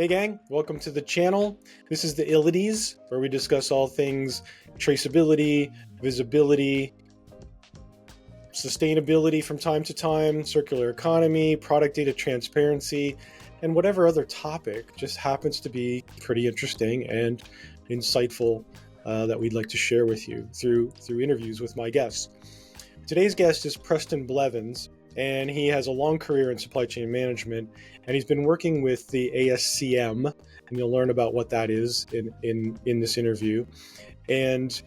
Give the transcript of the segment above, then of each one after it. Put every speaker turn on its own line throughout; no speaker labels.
Hey gang, welcome to the channel. This is the Ilities, where we discuss all things traceability, visibility, sustainability from time to time, circular economy, product data transparency, and whatever other topic just happens to be pretty interesting and insightful that we'd like to share with you through interviews with my guests. Today's guest is Preston Blevins, and he has a long career in supply chain management, and he's been working with the ASCM, and you'll learn about what that is in this interview, and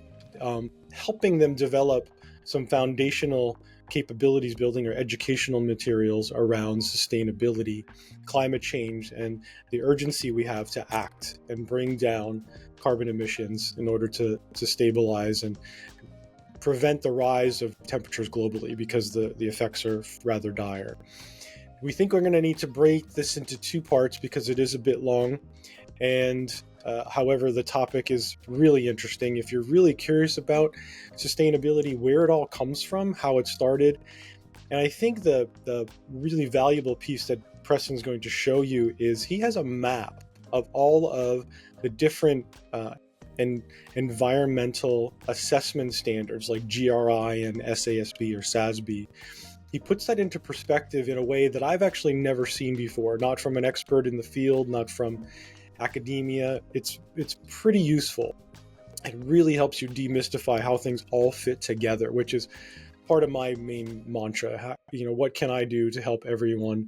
helping them develop some foundational capabilities building or educational materials around sustainability, climate change, and the urgency we have to act and bring down carbon emissions in order to stabilize and prevent the rise of temperatures globally, because the effects are rather dire. We think we're going to need to break this into two parts because it is a bit long. And however, the topic is really interesting. If you're really curious about sustainability, where it all comes from, how it started, and I think the really valuable piece that Preston's going to show you is he has a map of all of the different and environmental assessment standards like GRI and SASB or SASB. He puts that into perspective in a way that I've actually never seen before, not from an expert in the field, not from academia. It's pretty useful. It really helps you demystify how things all fit together, which is part of my main mantra. What can I do to help everyone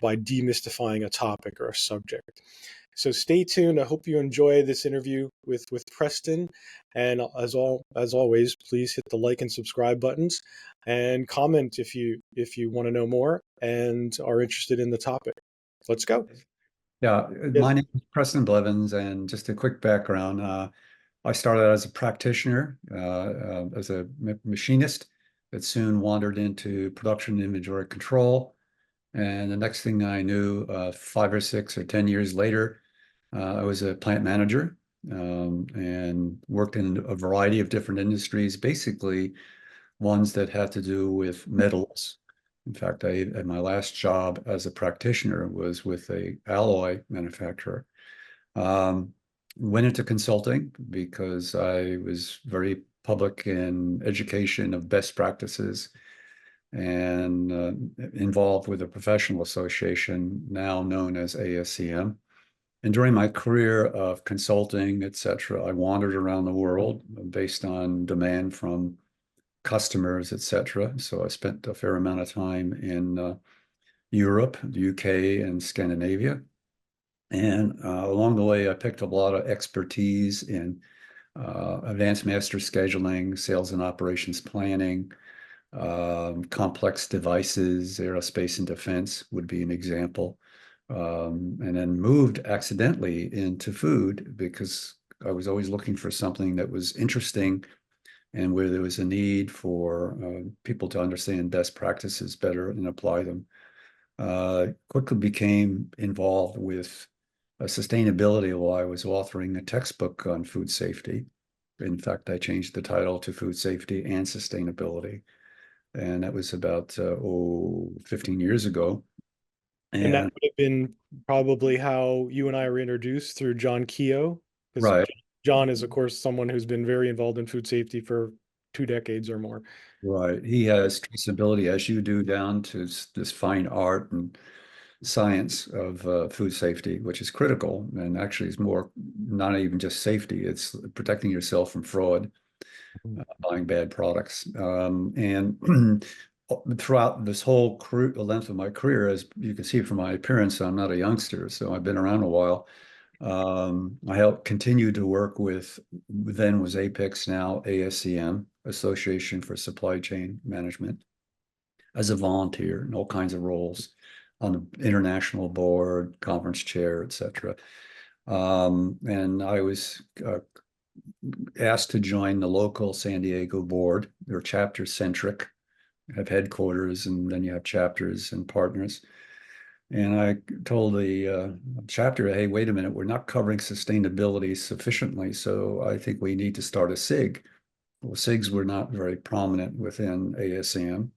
by demystifying a topic or a subject? So stay tuned. I hope you enjoy this interview with Preston. And as always, please hit the like and subscribe buttons and comment if you want to know more and are interested in the topic. Let's go.
Yeah,
Yes.
my name is Preston Blevins, and just a quick background. I started out as a practitioner, as a machinist, that soon wandered into production inventory control. And the next thing I knew, 5 or 6 or 10 years later, I was a plant manager and worked in a variety of different industries, basically ones that had to do with metals. In fact, my last job as a practitioner was with a alloy manufacturer. Went into consulting because I was very public in education of best practices and involved with a professional association now known as ASCM. And during my career of consulting, et cetera, I wandered around the world based on demand from customers, et cetera. So I spent a fair amount of time in Europe, the UK, and Scandinavia. And along the way, I picked up a lot of expertise in advanced master scheduling, sales and operations planning, complex devices, aerospace and defense would be an example. And then moved accidentally into food because I was always looking for something that was interesting and where there was a need for people to understand best practices better and apply them. Quickly became involved with sustainability while I was authoring a textbook on food safety. In fact, I changed the title to Food Safety and Sustainability. And that was about 15 years ago.
And that
And
would have been probably how you and I were introduced, through John Keogh, because
right,
John is, of course, someone who's been very involved in food safety for 2 decades or more.
right. He has traceability, as you do, down to this fine art and science of food safety, which is critical. And actually, it's more not even just safety, it's protecting yourself from fraud, buying bad products. And throughout this whole length of my career, as you can see from my appearance, I'm not a youngster, so I've been around a while. I helped continue to work with, then was Apex, now ASCM, Association for Supply Chain Management, as a volunteer in all kinds of roles on the international board, conference chair, et cetera. And I was asked to join the local San Diego board. They're chapter centric, have headquarters, and then you have chapters and partners. And I told the chapter, hey, wait a minute, we're not covering sustainability sufficiently, so I think we need to start a SIG. Well, SIGs were not very prominent within ASCM.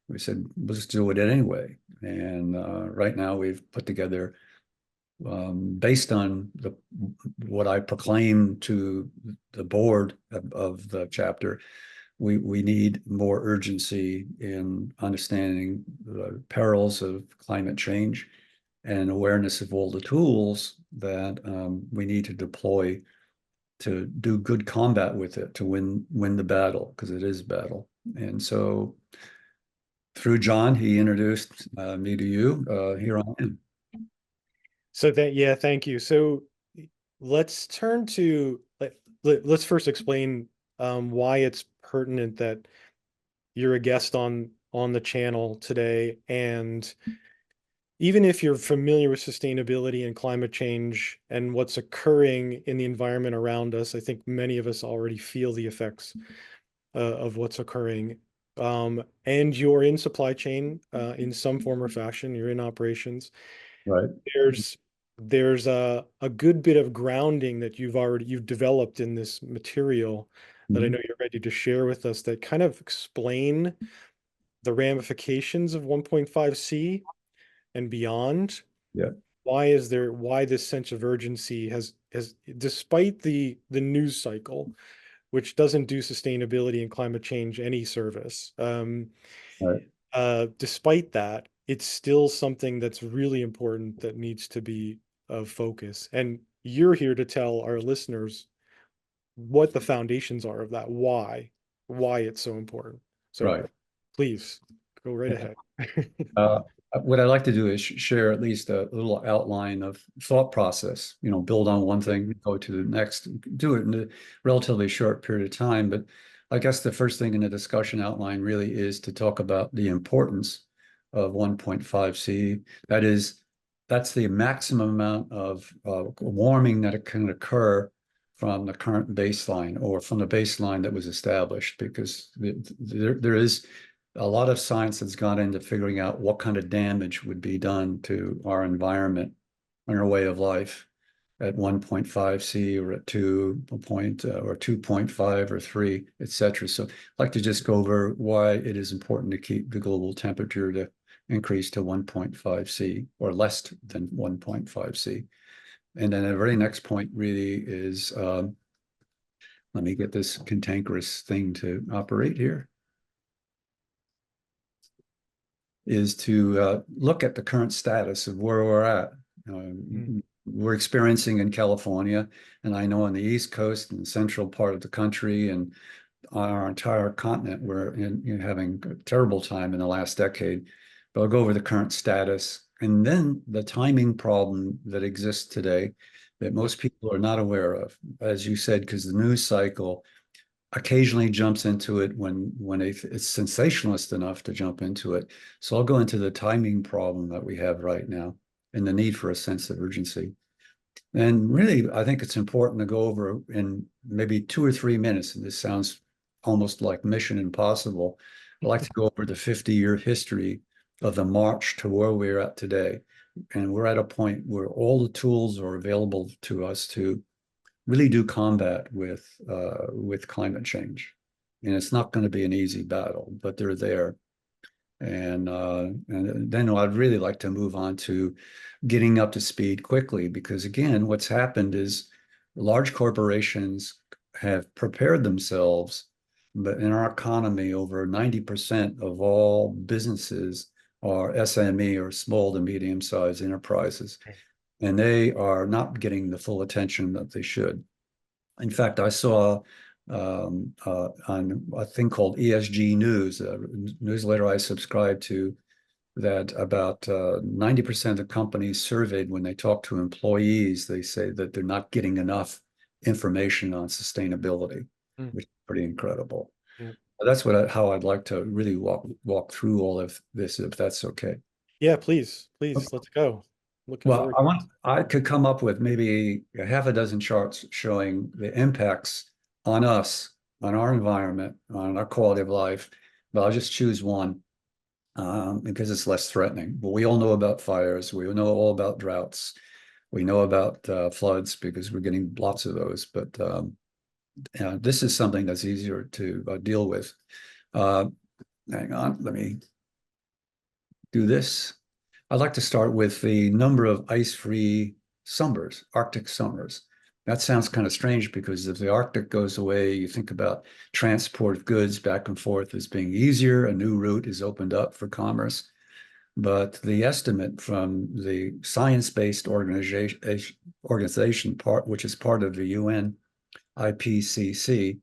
We said, let's do it anyway. And right now we've put together based on what I proclaimed to the board of the chapter, we need more urgency in understanding the perils of climate change and awareness of all the tools that we need to deploy to do good combat with it, to win the battle, because it is a battle. And so through John, he introduced me to you. Here I am.
So that, yeah, thank you. So let's turn to let's first explain why it's pertinent that you're a guest on the channel today. And even if you're familiar with sustainability and climate change and what's occurring in the environment around us, I think many of us already feel the effects of what's occurring. And you're in supply chain in some form or fashion. You're in operations.
Right.
There's there's a good bit of grounding that you've developed in this material that I
Mhm.
know you're ready to share with us that kind of explain the ramifications of 1.5C and beyond.
Yeah.
Why this sense of urgency has despite the news cycle, which doesn't do sustainability and climate change any service.
Right.
Despite that, it's still something that's really important that needs to be of focus. And you're here to tell our listeners what the foundations are of that, why it's so important. So
Right.
please go right
Yeah.
ahead.
Uh, what I like to do is share at least a little outline of thought process, build on one thing, go to the next, do it in a relatively short period of time. But I guess the first thing in the discussion outline really is to talk about the importance of 1.5C. That's the maximum amount of warming that can occur from the current baseline or from the baseline that was established, because there is a lot of science has gone into figuring out what kind of damage would be done to our environment and our way of life at 1.5C or at 2 point or 2.5 or 3, et cetera. So I'd like to just go over why it is important to keep the global temperature to increase to 1.5C or less than 1.5C. And then the very next point really is, let me get this cantankerous thing to operate here. Is to look at the current status of where we're at. We're experiencing in California, and I know on the East Coast and central part of the country and on our entire continent, we're having a terrible time in the last decade. But I'll go over the current status and then the timing problem that exists today that most people are not aware of, as you said, because the news cycle occasionally jumps into it when it's sensationalist enough to jump into it. So I'll go into the timing problem that we have right now and the need for a sense of urgency. And really, I think it's important to go over in maybe 2 or 3 minutes, and this sounds almost like Mission Impossible. I'd like to go over the 50-year history of the march to where we're at today. And we're at a point where all the tools are available to us to really do combat with climate change. And it's not going to be an easy battle, but they're there. And then I'd really like to move on to getting up to speed quickly, because again, what's happened is large corporations have prepared themselves, but in our economy, over 90% of all businesses are SME or small to medium-sized enterprises, and they are not getting the full attention that they should. In fact, I saw on a thing called ESG News, a newsletter I subscribe to, that about 90% of companies surveyed, when they talk to employees, they say that they're not getting enough information on sustainability,
Mm,
which is pretty incredible.
yeah.
That's how I'd like to really walk through all of this, if that's okay.
Yeah, please, let's go. Looking
Well,
forward.
I could come up with maybe a half a dozen charts showing the impacts on us, on our environment, on our quality of life, but I'll just choose one because it's less threatening. But we all know about fires. We know all about droughts. We know about floods because we're getting lots of those. But this is something that's easier to deal with. Uh, Hang on, let me do this. I'd like to start with the number of ice-free summers, Arctic summers. That sounds kind of strange because if the Arctic goes away, you think about transport of goods back and forth as being easier. A new route is opened up for commerce. But the estimate from the science-based organization part, which is part of the UN IPCC,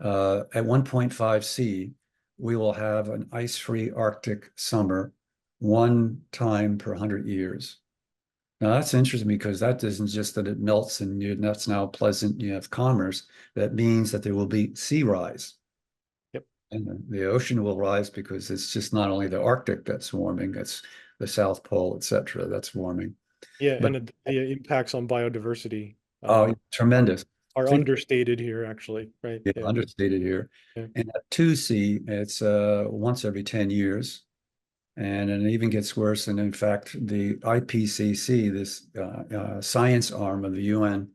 at 1.5 C, we will have an ice-free Arctic summer one time per 100 years. Now that's interesting because that isn't just that it melts and that's now pleasant, you have commerce. That means that there will be sea rise.
Yep.
And the ocean will rise because it's just not only the Arctic that's warming, it's the South Pole, et cetera, that's warming.
Yeah,
But
and the impacts on biodiversity
oh,
are
tremendous.
are
Think
understated here, actually, right?
yeah,
Yeah,
understated here.
yeah,
And at 2C, it's once every 10 years. And it even gets worse. And in fact, the IPCC, this science arm of the UN,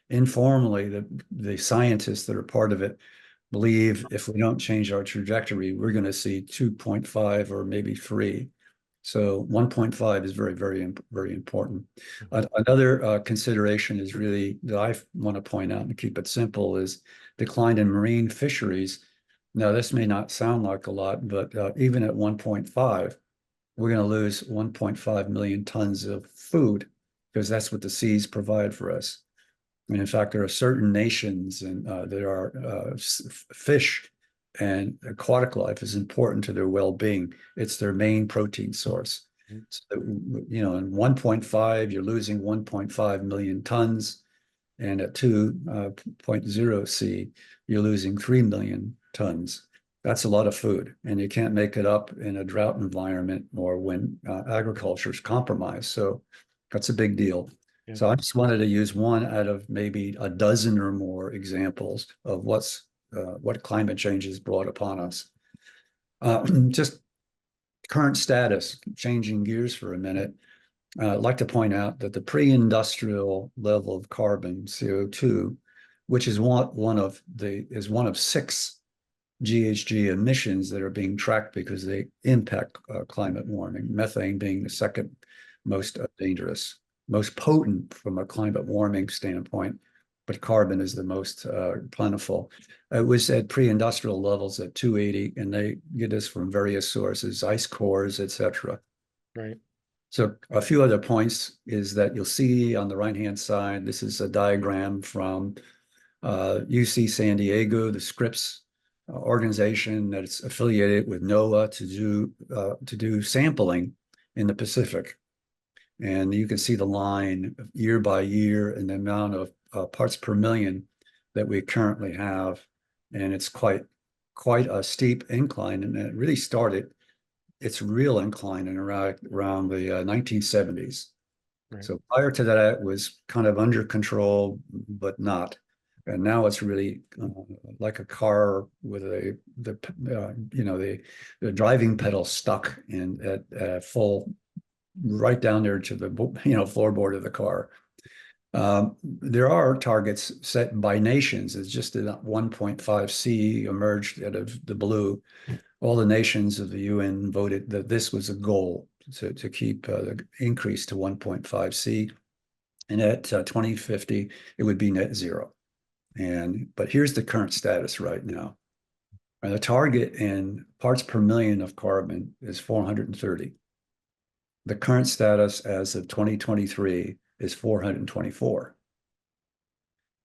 informally, the scientists that are part of it believe if we don't change our trajectory, we're going to see 2.5 or maybe 3. So 1.5 is very, very, very important.
mhm,
Another consideration is really that I want to point out and keep it simple is decline in marine fisheries. Now, this may not sound like a lot, but even at 1.5, we're going to lose 1.5 million tons of food because that's what the seas provide for us. And in fact, there are certain nations and there are fish and aquatic life is important to their well-being. It's their main protein source.
mhm.
So, you know, in 1.5, you're losing 1.5 million tons. And at 2.0 C, you're losing 3 million tons. That's a lot of food. And you can't make it up in a drought environment or when agriculture is compromised. So that's a big deal.
Yeah,
So I just wanted to use one out of maybe a dozen or more examples of what climate change has brought upon us. Just current status, changing gears for a minute. I'd like to point out that the pre-industrial level of carbon, CO2, which is one of 6 GHG emissions that are being tracked because they impact climate warming, methane being the second most dangerous, most potent from a climate warming standpoint, but carbon is the most plentiful. It was at pre-industrial levels at 280, and they get this from various sources, ice cores, et cetera.
right.
So a few other points is that you'll see on the right-hand side, this is a diagram from UC San Diego, the Scripps organization that's affiliated with NOAA to do sampling in the Pacific. And you can see the line year by year and the amount of parts per million that we currently have. And it's quite a steep incline. And it really started its real incline in around the 1970s.
Right.
So prior to that, it was kind of under control, but not. And now it's really like a car with the driving pedal stuck in at full right down there to the floorboard of the car. There are targets set by nations. It's just that 1.5 C emerged out of the blue. All the nations of the UN voted that this was a goal to keep the increase to 1.5 C. And at 2050, it would be net zero. But here's the current status right now. The target in parts per million of carbon is 430. The current status as of 2023 is 424.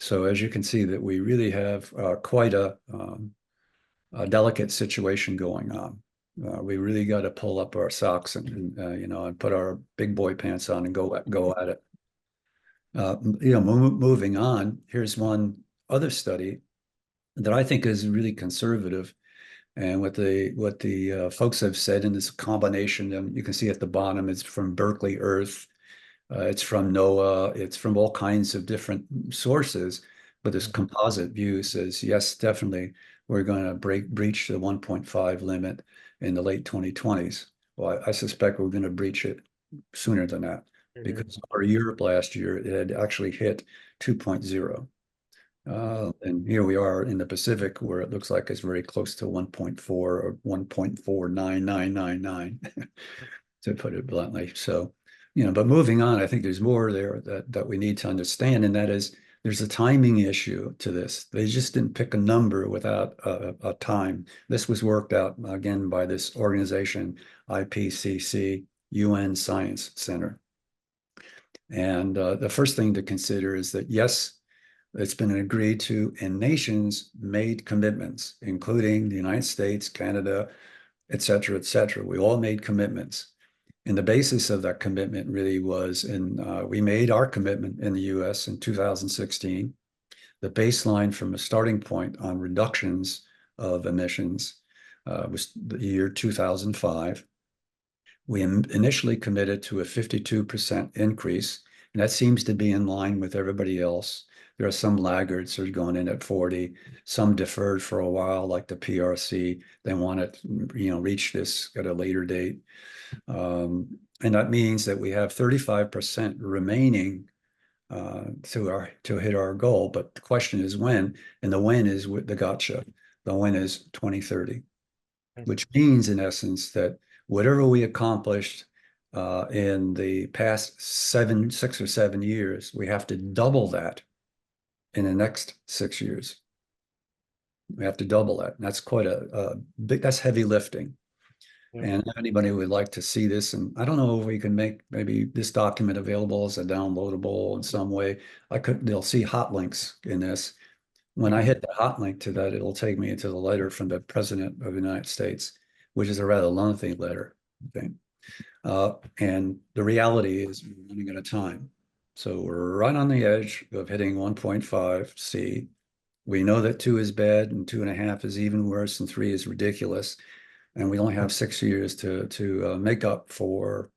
So as you can see that we really have quite a delicate situation going on. We really got to pull up our socks and put our big boy pants on and go at it. Moving on, here's one other study that I think is really conservative. And what the folks have said in this combination, and you can see at the bottom, it's from Berkeley Earth, it's from NOAA, it's from all kinds of different sources. But this composite view says, yes, definitely, we're going to breach the 1.5 limit in the late 2020s. Well, I suspect we're going to breach it sooner than that because for Europe last year, it had actually hit 2.0. And here we are in the Pacific where it looks like it's very close to 1.4 or 1.49999, to put it bluntly. So But moving on, I think there's more there that we need to understand, and that is there's a timing issue to this. They just didn't pick a number without a time. This was worked out again by this organization, IPCC, UN Science Center. And the first thing to consider is that, yes, it's been agreed to, and nations made commitments, including the United States, Canada, et cetera, et cetera. We all made commitments. And the basis of that commitment really was we made our commitment in the US in 2016. The baseline from a starting point on reductions of emissions was the year 2005. We initially committed to a 52% increase, and that seems to be in line with everybody else. There are some laggards who are going in at 40, some deferred for a while, like the PRC. They want to, reach this at a later date. And that means that we have 35% remaining to hit our goal. But the question is when, and the when is the gotcha. The when is 2030, which means in essence that whatever we accomplished in the past 6 or 7 years, we have to double that in the next 6 years. We have to double that. And that's quite a big, that's heavy lifting. And if anybody would like to see this, and I don't know if we can make maybe this document available as a downloadable in some way. They'll see hot links in this. When I hit the hot link to that, it'll take me to the letter from the President of the United States, which is a rather lengthy letter, I think. And the reality is we're running out of time. So we're right on the edge of hitting 1.5 C. We know that 2 is bad and 2.5 is even worse and 3 is ridiculous. And we only have 6 years to make up for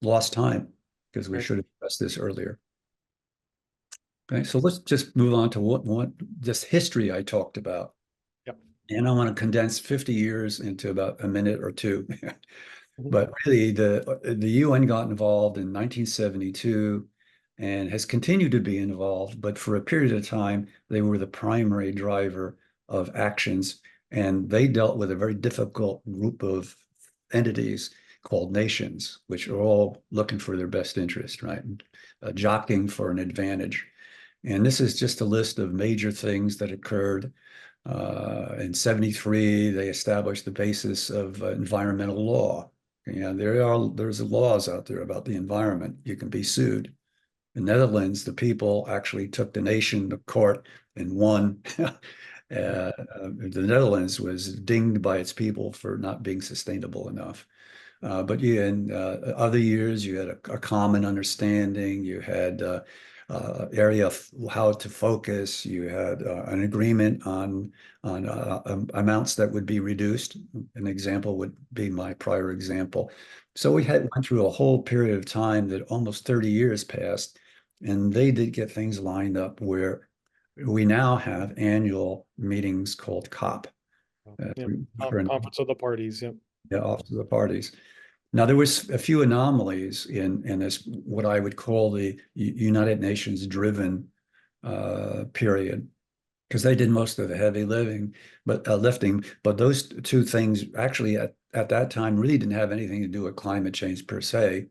lost time because we should have addressed this earlier. Okay, so let's just move on to what this history I talked about.
Yep.
And I want to condense 50 years into about a minute or two. But really, the UN got involved in 1972 and has continued to be involved. But for a period of time, they were the primary driver of actions. And they dealt with a very difficult group of entities called nations, which are all looking for their best interest, right? Jockeying for an advantage. And this is just a list of major things that occurred. In 73, they established the basis of environmental law. There's laws out there about the environment. You can be sued. In the Netherlands, the people actually took the nation to court and won. The Netherlands was dinged by its people for not being sustainable enough. But in other years, you had a common understanding. You had area of how to focus. You had an agreement on amounts that would be reduced. An example would be my prior example. So we went through a whole period of time that almost 30 years passed, and they did get things lined up where we now have annual meetings called COP.
Conference of the Parties. Yep.
Yeah, Office of the Parties. Now, there was a few anomalies in this, what I would call the United Nations driven period, because they did most of the heavy lifting. But those two things actually at that time really didn't have anything to do with climate change per se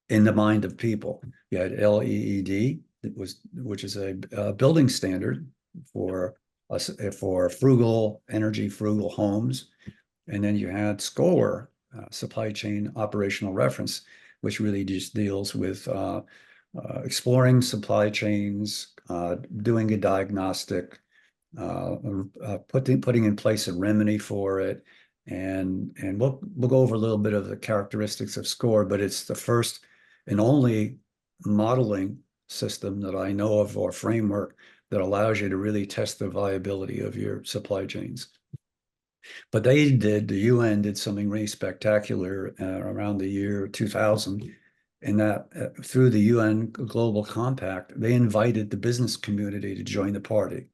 in the mind of people. You had LEED, which is a building standard for energy frugal homes. And then you had SCORE, supply chain operational reference, which really just deals with exploring supply chains, doing a diagnostic, putting in place a remedy for it. And we'll go over a little bit of the characteristics of SCORE, but it's the first and only modeling system that I know of, or framework, that allows you to really test the viability of your supply chains. But the UN did something really spectacular around the year 2000, in that through the UN Global Compact, they invited the business community to join the party.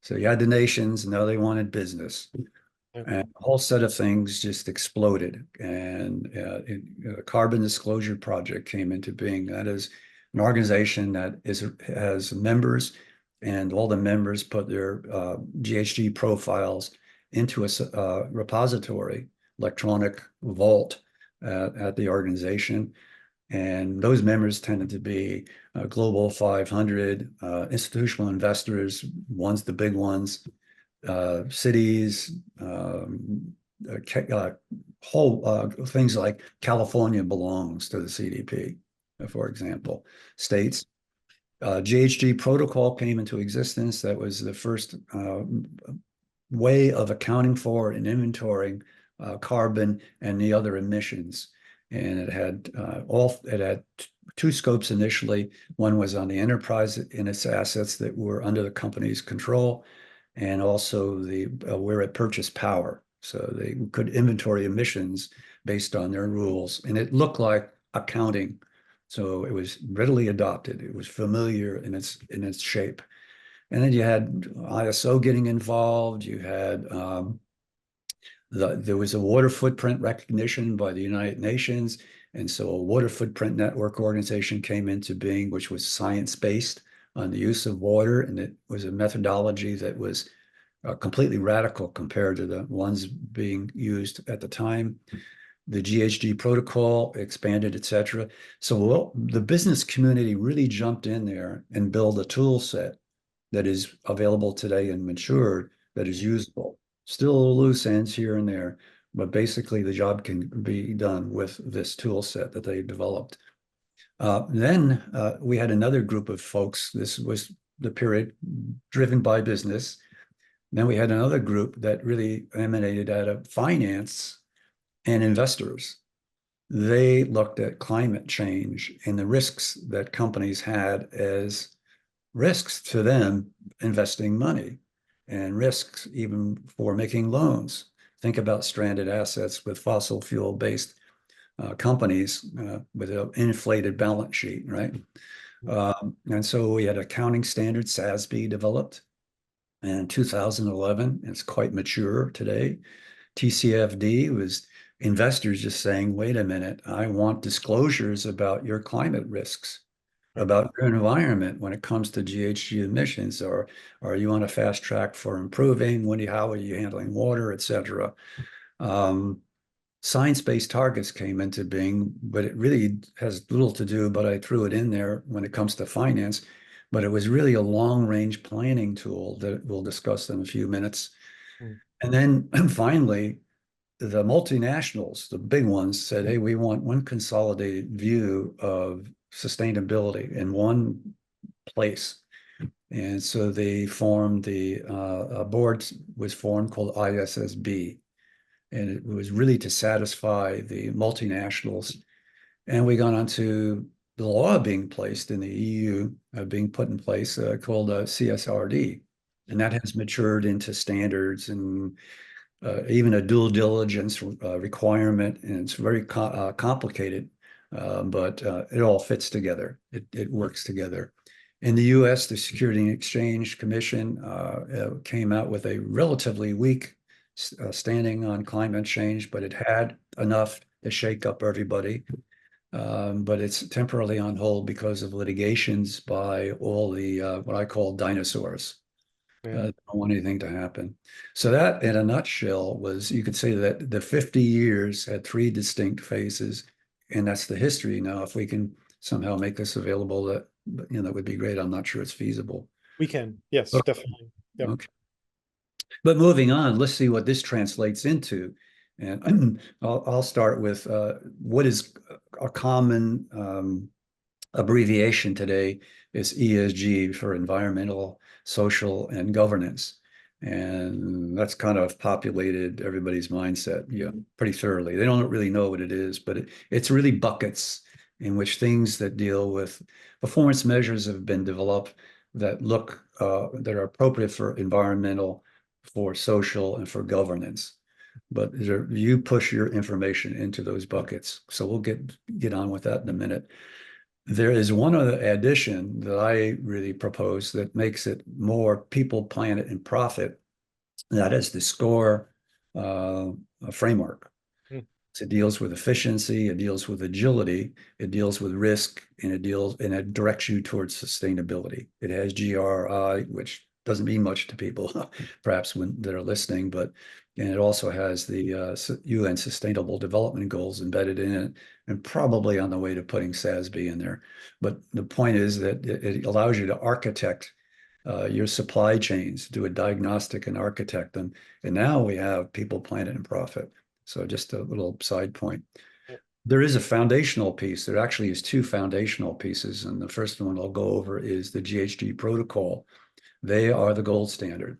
So you had the nations, now they wanted business. And a whole set of things just exploded. And the Carbon Disclosure Project came into being. That is an organization that has members, and all the members put their GHG profiles into a repository, electronic vault at the organization. And those members tended to be Global 500, institutional investors, ones, the big ones, cities, whole things like California belongs to the CDP, for example, states. GHG protocol came into existence. That was the first way of accounting for and inventorying carbon and the other emissions. And it had two scopes initially. One was on the enterprise and its assets that were under the company's control, and also the where it purchased power. So they could inventory emissions based on their rules. And it looked like accounting. So it was readily adopted. It was familiar in its shape. And then you had ISO getting involved. You had there was a water footprint recognition by the United Nations. And so a water footprint network organization came into being, which was science-based on the use of water. And it was a methodology that was completely radical compared to the ones being used at the time. The GHG protocol expanded, et cetera. So the business community really jumped in there and built a tool set that is available today and matured, that is usable. Still loose ends here and there, but basically the job can be done with this tool set that they developed. Then we had another group of folks. This was the period driven by business. Then we had another group that really emanated out of finance and investors. They looked at climate change and the risks that companies had as risks to them investing money, and risks even for making loans. Think about stranded assets with fossil fuel based companies with an inflated balance sheet, right? And so we had accounting standards, SASB, developed in 2011. It's quite mature today. TCFD was investors just saying, wait a minute, I want disclosures about your climate risks, about your environment when it comes to GHG emissions, or are you on a fast track for improving? How are you handling water, et cetera? Science-based targets came into being, but it really has little to do, but I threw it in there when it comes to finance. But it was really a long-range planning tool that we'll discuss in a few minutes.
Mm.
And then finally, the multinationals, the big ones, said, hey, we want one consolidated view of sustainability in one place. And so they formed a board was formed called ISSB. And it was really to satisfy the multinationals. And we got onto the law being placed in the EU, being put in place called CSRD. And that has matured into standards and even a due diligence requirement, and it's very complicated, but it all fits together. It works together. In the U.S., the Security and Exchange Commission came out with a relatively weak standing on climate change, but it had enough to shake up everybody. But it's temporarily on hold because of litigations by all the what I call dinosaurs. Don't want anything to happen. So that, in a nutshell, was, you could say that the 50 years had three distinct phases, and that's the history. Now, if we can somehow make this available, that would be great. I'm not sure it's feasible.
We can. Yes,
Okay.
definitely. Yep.
Okay. But moving on, let's see what this translates into. And I'll start with what is a common abbreviation today is ESG, for environmental, social, and governance. And that's kind of populated everybody's mindset, pretty thoroughly. They don't really know what it is, but it's really buckets in which things that deal with performance measures have been developed that that are appropriate for environmental, for social, and for governance. But you push your information into those buckets. So we'll get on with that in a minute. There is one other addition that I really propose that makes it more people, planet, and profit. That is the SCORE framework.
Mm.
It deals with efficiency, it deals with agility, it deals with risk, and it directs you towards sustainability. It has GRI, which doesn't mean much to people, perhaps when they're listening, but and it also has the UN Sustainable Development Goals embedded in it, and probably on the way to putting SASB in there. But the point is that it allows you to architect your supply chains, do a diagnostic and architect them. And now we have people, planet, and profit. So just a little side point. There is a foundational piece. There actually is two foundational pieces. And the first one I'll go over is the GHG protocol. They are the gold standard,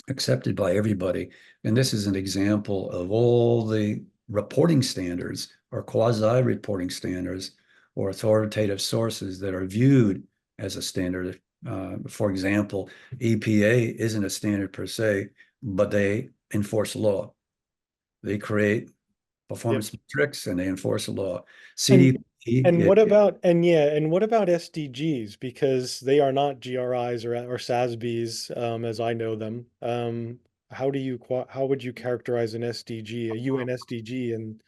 accepted by everybody. And this is an example of all the reporting standards or quasi-reporting standards or authoritative sources that are viewed as a standard. For example, EPA isn't a standard per se, but they enforce law. They create
Yep.
performance metrics and they enforce the law.
And
CDP,
what about SDGs? Because they are not GRIs or SASBs, as I know them. How would you characterize an SDG, a UN SDG in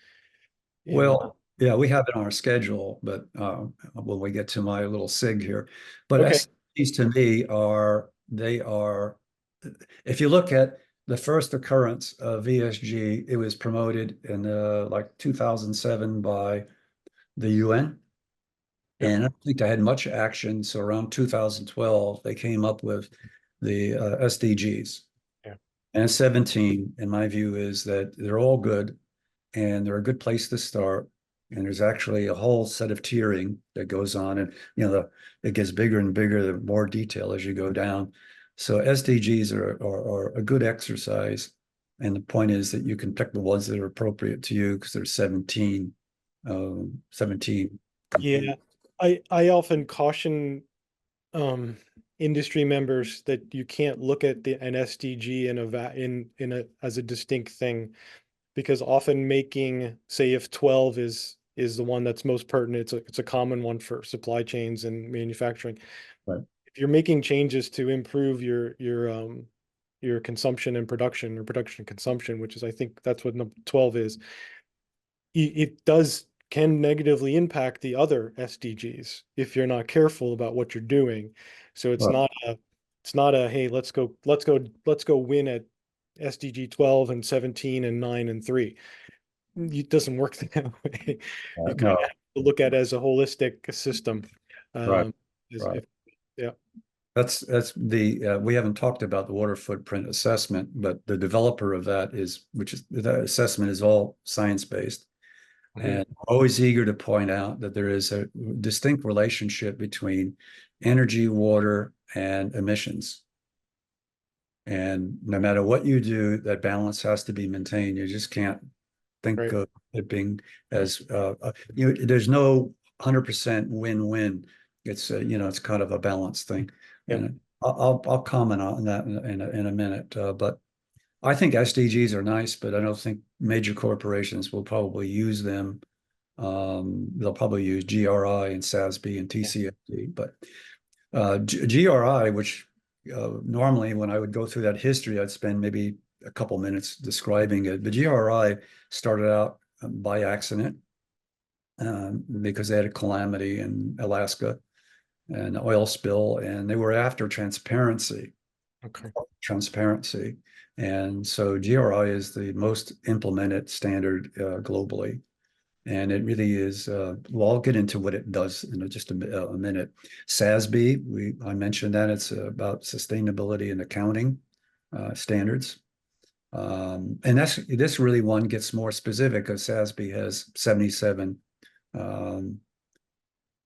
well, yeah, we have it on our schedule, but when we get to my little SIG here, but
okay.
SDGs to me they are, if you look at the first occurrence of ESG, it was promoted in like 2007 by the UN.
Yep.
And I don't think they had much action. So around 2012, they came up with the SDGs.
Yeah.
And 17, in my view, is that they're all good and they're a good place to start. And there's actually a whole set of tiering that goes on. And, it gets bigger and bigger, the more detail as you go down. So SDGs are a good exercise. And the point is that you can pick the ones that are appropriate to you because there's 17
Yeah. I often caution um industry members that you can't look at an SDG in a as a distinct thing, because often making, say, if 12 is the one that's most pertinent, it's a common one for supply chains and manufacturing.
Right.
If you're making changes to improve your consumption and production, or production and consumption, which is, I think that's what number 12 is, it does can negatively impact the other SDGs if you're not careful about what you're doing. So
Right.
it's not a, hey, let's go win at SDG 12 and 17 and 9 and 3. It doesn't work that way. You kind of
No,
have to look at it as a holistic system.
right,
Um,
right.
yeah.
That's the we haven't talked about the water footprint assessment, but the developer of that which is that assessment is all science-based.
Mhm.
And I'm always eager to point out that there is a distinct relationship between energy, water, and emissions. And no matter what you do, that balance has to be maintained. You just can't think
Right.
of it being as there's no 100% win-win. It's it's kind of a balance thing,
Yep.
and I'll comment on that in a minute. But I think SDGs are nice, but I don't think major corporations will probably use them. They'll probably use GRI and SASB and
Yeah.
TCFD, but GRI, which normally when I would go through that history, I'd spend maybe a couple minutes describing it. But GRI started out by accident because they had a calamity in Alaska, an oil spill, and they were after transparency.
Okay.
Transparency. And so GRI is the most implemented standard globally. And it really is, well, I'll get into what it does in just a minute. SASB, I mentioned that it's about sustainability and accounting standards. And this really one gets more specific because SASB has 77 um,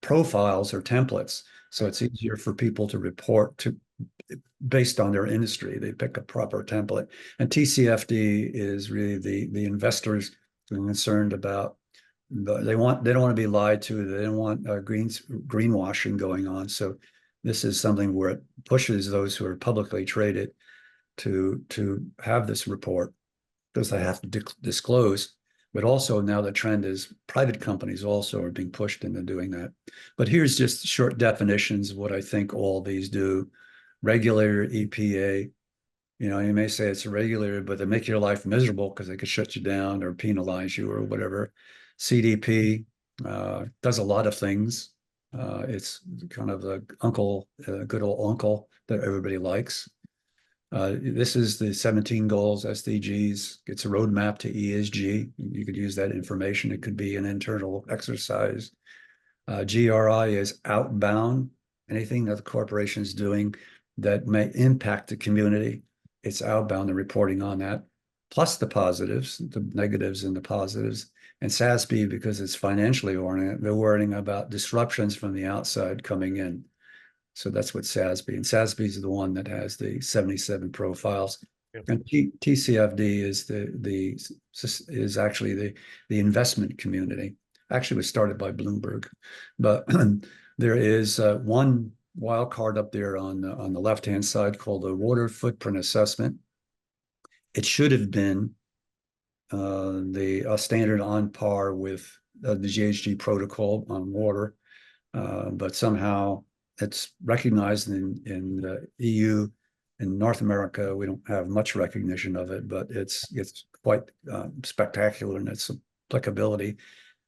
profiles or templates. So
Right.
it's easier for people to report to based on their industry. They pick a proper template. And TCFD is really the investors concerned about they don't want to be lied to. They don't want greenwashing going on. So this is something where it pushes those who are publicly traded to have this report because they have to disclose. But also now the trend is private companies also are being pushed into doing that. But here's just short definitions of what I think all these do. Regulator, EPA, you may say it's a regulator, but they make your life miserable because they could shut you down or penalize you or whatever. CDP does a lot of things. It's kind of the uncle, good old uncle that everybody likes. This is the 17 goals, SDGs. It's a roadmap to ESG. You could use that information. It could be an internal exercise. GRI is outbound, anything that the corporation is doing that may impact the community. It's outbound and reporting on that, plus the positives, the negatives and the positives. And SASB, because it's financially oriented, they're worrying about disruptions from the outside coming in. So that's what SASB, and SASB is the one that has the 77 profiles.
Yep.
And TCFD is actually the investment community. Actually, was started by Bloomberg, but there is one wild card up there on the left hand side called the water footprint assessment. It should have been the standard on par with the GHG protocol on water, but somehow it's recognized in the EU. In North America, we don't have much recognition of it, but it's quite spectacular in its applicability.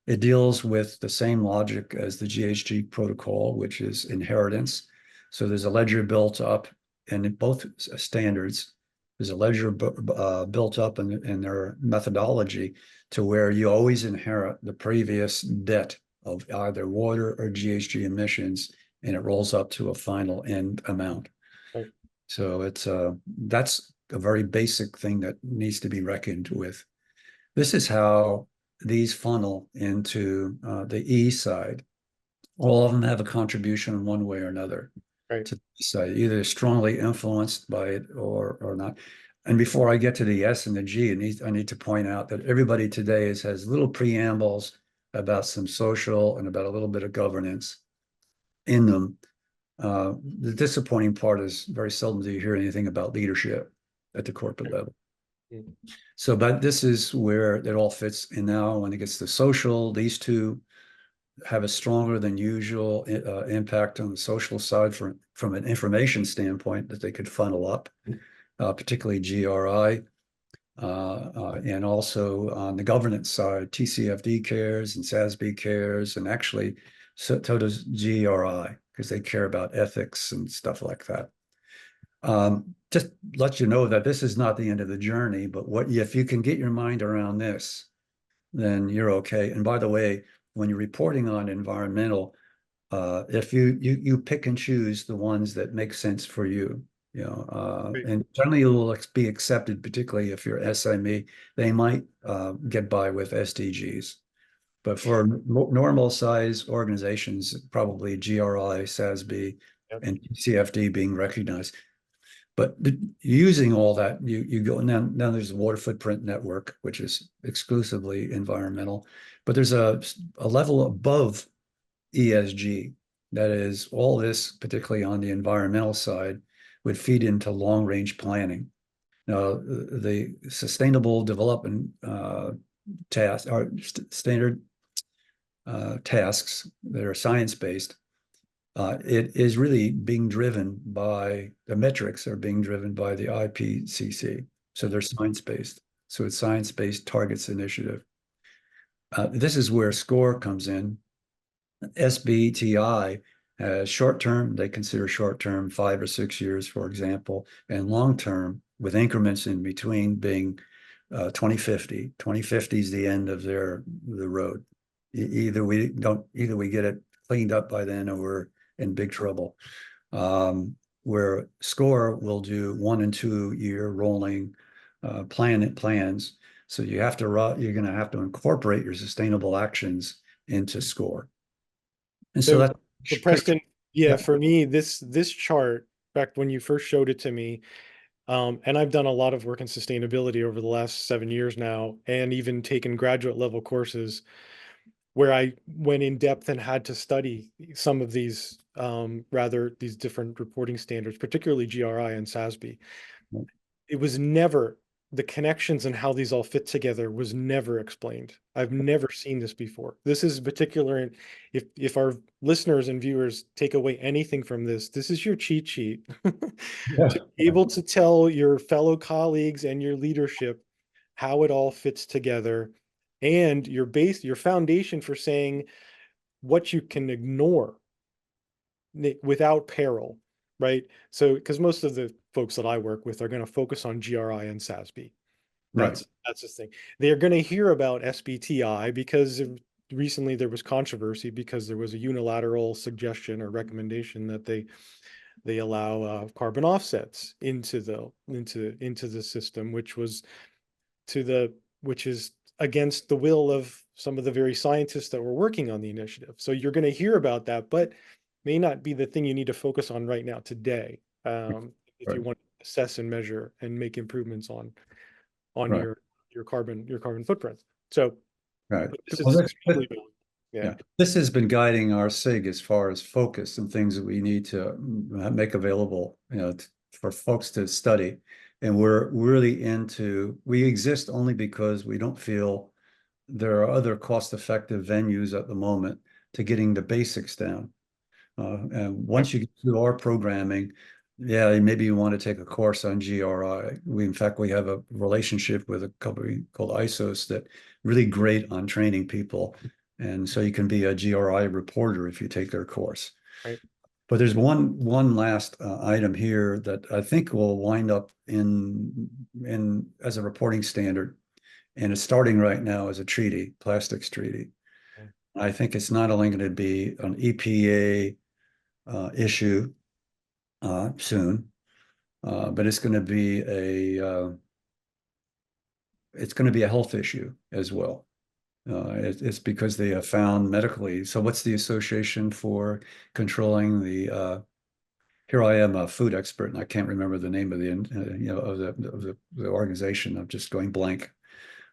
It deals with the same logic as the GHG protocol, which is inheritance. So there's a ledger built up, and in both standards, there's a ledger built up in their methodology to where you always inherit the previous debt of either water or GHG emissions, and it rolls up to a final end amount.
Right.
So that's a very basic thing that needs to be reckoned with. This is how these funnel into the E side. All of them have a contribution in one way or another.
Right.
To say either strongly influenced by it or not. And before I get to the S and the G, I need to point out that everybody today has little preambles about some social and about a little bit of governance in them. The disappointing part is very seldom do you hear anything about leadership at the corporate level. Mm-hmm. So, but this is where it all fits in now. When it gets to social, these two have a stronger than usual impact on the social side from an information standpoint that they could funnel up, particularly GRI. And also on the governance side, TCFD cares and SASB cares, and actually so does GRI because they care about ethics and stuff like that. Just let you know that this is not the end of the journey, but if you can get your mind around this, then you're okay. And by the way, when you're reporting on environmental, if you pick and choose the ones that make sense for you, right. And generally it will be accepted, particularly if you're SME, they might get by with SDGs. But for normal size organizations, probably GRI, SASB, yep. And CFD being recognized. But using all that, you go now there's a water footprint network, which is exclusively environmental, but there's a level above ESG. That is, all this, particularly on the environmental side, would feed into long-range planning. Now, the sustainable development tasks are standard tasks that are science-based. It is really being driven by the metrics are being driven by the IPCC. So they're science-based. So it's science-based targets initiative. This is where SCORE comes in. SBTI has short-term, they consider short-term 5 or 6 years, for example, and long-term with increments in between being 2050. 2050 is the end of the road. Either we get it cleaned up by then or we're in big trouble. Where SCORE will do 1 and 2 year rolling plans. So you're going to have to incorporate your sustainable actions into SCORE. And so
Preston, yeah, for me, this chart, back when you first showed it to me, and I've done a lot of work in sustainability over the last 7 years now, and even taken graduate level courses where I went in depth and had to study some of these, these different reporting standards, particularly GRI and SASB. It was never, the connections and how these all fit together was never explained. I've never seen this before. This is particular. If our listeners and viewers take away anything from this, this is your cheat sheet to be able to tell your fellow colleagues and your leadership how it all fits together, and your foundation for saying what you can ignore without peril, right? So, because most of the folks that I work with are going to focus on GRI and SASB.
Right.
That's the thing. They're going to hear about SBTI because recently there was controversy because there was a unilateral suggestion or recommendation that they allow carbon offsets into the system, which is against the will of some of the very scientists that were working on the initiative. So you're going to hear about that, but may not be the thing you need to focus on right now today, if you
Right.
want to assess and measure and make improvements on
Right.
your carbon footprint. So,
Right.
but this
Well,
is extremely valuable. Yeah.
yeah, this has been guiding our SIG as far as focus and things that we need to make available, for folks to study. And we're really we exist only because we don't feel there are other cost-effective venues at the moment to getting the basics down. And once you get through our programming, yeah, maybe you want to take a course on GRI. In fact, we have a relationship with a company called ISOS that really great on training people. And so you can be a GRI reporter if you take their course.
Right.
But there's one last item here that I think will wind up in as a reporting standard, and it's starting right now as a treaty, plastics treaty. I think it's not only going to be an EPA issue soon, but it's going to be a health issue as well. It's because they have found medically. So what's the association for controlling the? Here I am, a food expert, and I can't remember the name of the organization. I'm just going blank.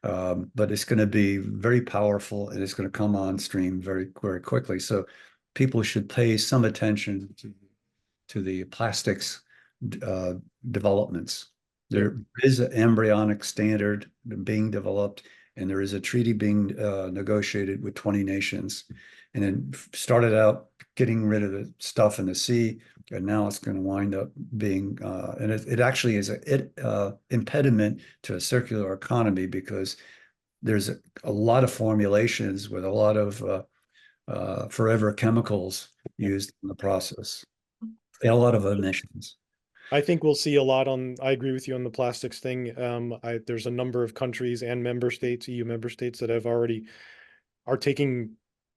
But it's going to be very powerful, and it's going to come on stream very, very quickly. So people should pay some attention to the plastics uh, developments. There is an embryonic standard being developed, and there is a treaty being negotiated with 20 nations. And it started out getting rid of the stuff in the sea, and now it's going to wind up being, and it actually is an impediment to a circular economy because there's a lot of formulations with a lot of forever chemicals used in the process. And a lot of emissions.
I think we'll see a lot I agree with you on the plastics thing. There's a number of countries and member states, EU member states, that are taking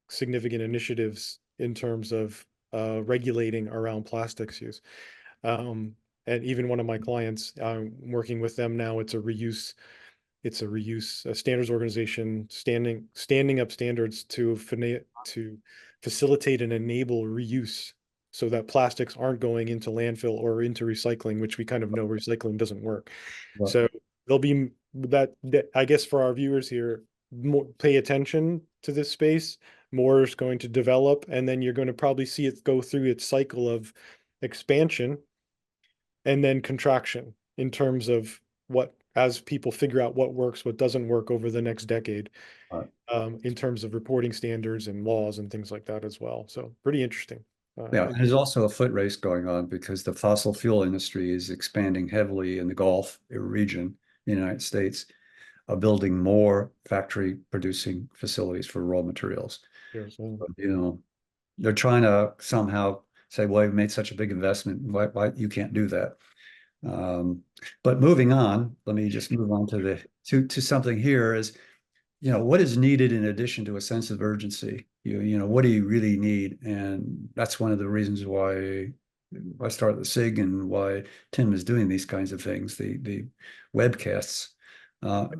significant initiatives in terms of regulating around plastics use. And even one of my clients, I'm working with them now. It's a reuse standards organization standing up standards to facilitate and enable reuse so that plastics aren't going into landfill or into recycling, which we kind of know recycling doesn't work.
Well,
So there'll be that I guess for our viewers here, pay attention to this space. More is going to develop, and then you're going to probably see it go through its cycle of expansion and then contraction in terms of as people figure out what works, what doesn't work over the next decade,
uh,
in terms of reporting standards and laws and things like that as well. So pretty interesting.
yeah, and there's also a foot race going on because the fossil fuel industry is expanding heavily in the Gulf region in the United States, building more factory producing facilities for raw materials. But, they're trying to somehow say, well, we've made such a big investment. Why you can't do that? But moving on, let me just move on to something here is, what is needed in addition to a sense of urgency? What do you really need? And that's one of the reasons why I started the SIG and why Tim is doing these kinds of things, the webcasts.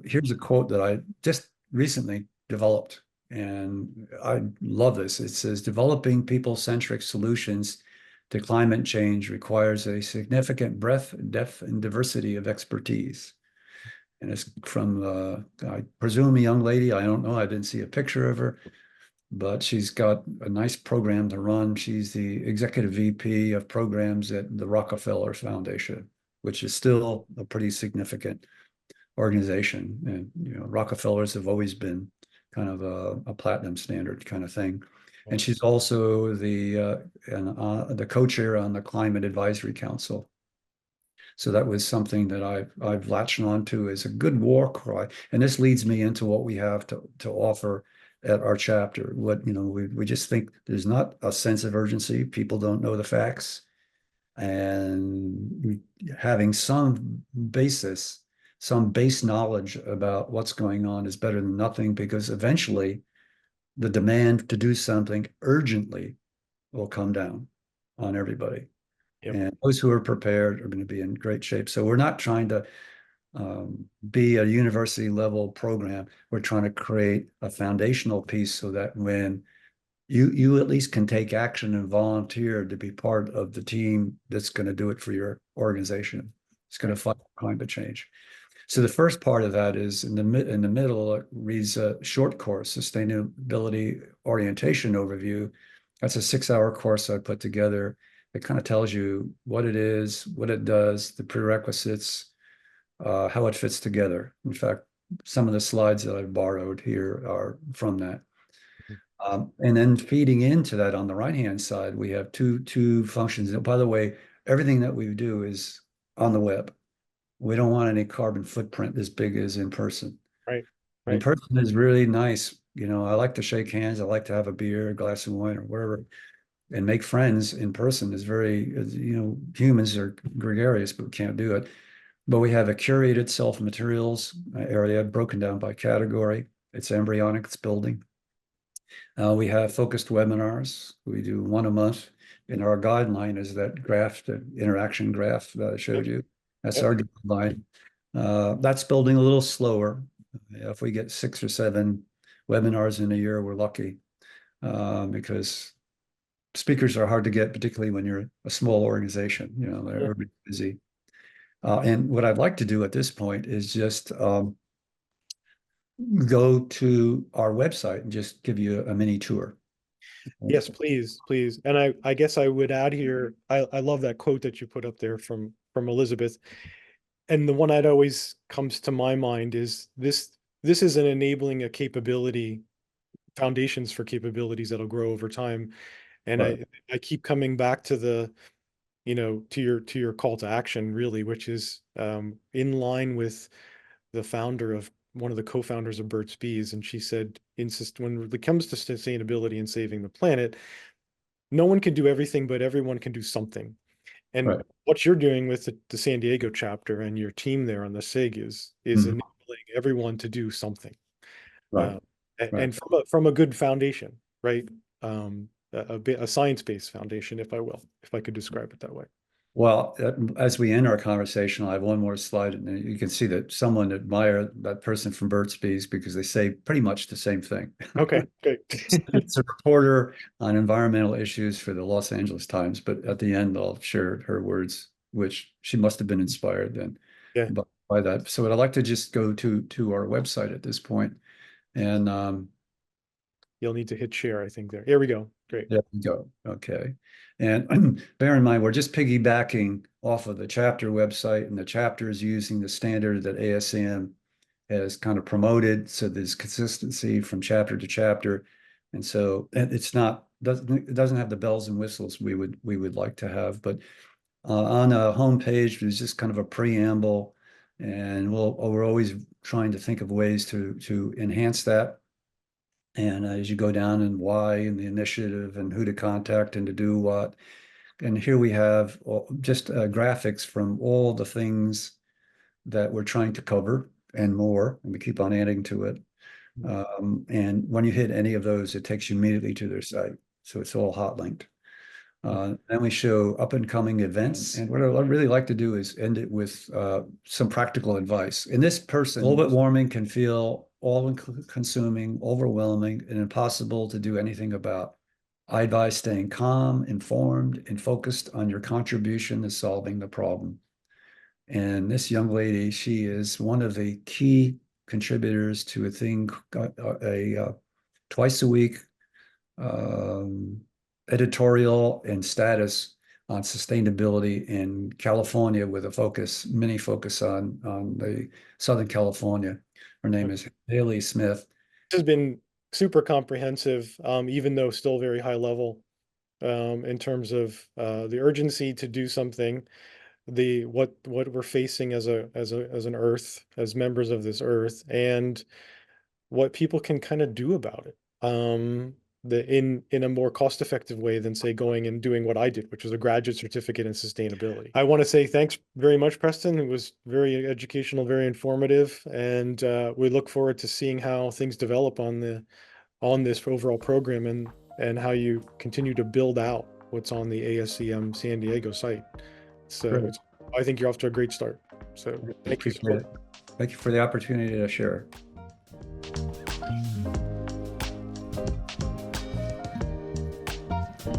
Here's a quote that I just recently developed, and I love this. It says, developing people-centric solutions to climate change requires a significant breadth, depth, and diversity of expertise. And it's from, I presume, a young lady. I don't know. I didn't see a picture of her, but she's got a nice program to run. She's the executive VP of programs at the Rockefeller Foundation, which is still a pretty significant organization. And, Rockefellers have always been kind of a platinum standard kind of thing. And she's also the co-chair on the Climate Advisory Council. So that was something that I've latched on to as a good war cry. And this leads me into what we have to offer at our chapter. We just think there's not a sense of urgency. People don't know the facts. And having some basis, some base knowledge about what's going on is better than nothing, because eventually the demand to do something urgently will come down on everybody.
Yep.
And those who are prepared are going to be in great shape. So we're not trying to be a university level program. We're trying to create a foundational piece so that when you at least can take action and volunteer to be part of the team that's going to do it for your organization. It's going to fight climate change. So the first part of that is in the middle, it reads a short course, sustainability orientation overview. That's a 6-hour course I put together. It kind of tells you what it is, what it does, the prerequisites, how it fits together. In fact, some of the slides that I've borrowed here are from that. And then feeding into that on the right-hand side, we have two functions. And by the way, everything that we do is on the web. We don't want any carbon footprint as big as in person.
Right.
In
Right.
person is really nice. I like to shake hands. I like to have a beer, a glass of wine, or whatever, and make friends in person is humans are gregarious, but we can't do it. But we have a curated self-materials area broken down by category. It's embryonic, it's building. We have focused webinars. We do one a month. And our guideline is that graph, the interaction graph that I showed
Yep.
you. That's
Yep.
our guideline. That's building a little slower. If we get 6 or 7 webinars in a year, we're lucky, because speakers are hard to get, particularly when you're a small organization.
Yeah.
They're busy. And what I'd like to do at this point is just go to our website and just give you a mini tour.
Yes, please, please. And I guess I would add here, I love that quote that you put up there from Elizabeth. And the one that always comes to my mind is this is an enabling a capability, foundations for capabilities that'll grow over time. And
Right.
I keep coming back to to your call to action, really, which is in line with the founder of one of the co-founders of Burt's Bees. And she said, insist when it comes to sustainability and saving the planet, no one can do everything, but everyone can do something. And
Right.
what you're doing with the San Diego chapter and your team there on the SIG is
Mhm.
enabling everyone to do something,
Right.
uh,
Right.
and from a good foundation, right? A science-based foundation, if I could describe it that way.
Well, as we end our conversation, I have one more slide, and you can see that someone admired that person from Burt's Bees because they say pretty much the same thing.
Okay, great.
It's a reporter on environmental issues for the Los Angeles Times, but at the end, I'll share her words, which she must have been inspired then
Yeah,
by that. So I'd like to just go to our website at this point, and
you'll need to hit share, I think there. Here we go. Great.
there we go. Okay. And bear in mind, we're just piggybacking off of the chapter website, and the chapter is using the standard that ASCM has kind of promoted. So there's consistency from chapter to chapter. And so it doesn't have the bells and whistles we would like to have. But on a homepage, there's just kind of a preamble, and we're always trying to think of ways to enhance that. And as you go down and why and the initiative and who to contact and to do what. And here we have just graphics from all the things that we're trying to cover and more, and we keep on adding to it. And when you hit any of those, it takes you immediately to their site. So it's all hot linked. Then we show up and coming events. And what I'd really like to do is end it with some practical advice. In this person, global warming can feel all consuming, overwhelming, and impossible to do anything about. I advise staying calm, informed, and focused on your contribution to solving the problem. And this young lady, she is one of the key contributors to a thing, twice a week um, editorial and status on sustainability in California with a mini focus on the Southern California. Her name is Haley Smith.
This has been super comprehensive, even though still very high level, in terms of the urgency to do something, the what we're facing as an Earth, as members of this Earth, and what people can kind of do about it. in a more cost-effective way than, say, going and doing what I did, which was a graduate certificate in sustainability. I want to say thanks very much, Preston. It was very educational, very informative, and we look forward to seeing how things develop on this overall program, and how you continue to build out what's on the ASCM San Diego site. So
Great.
I think you're off to a great start. So thank you so
Appreciate
much.
it. Thank you for the opportunity to share.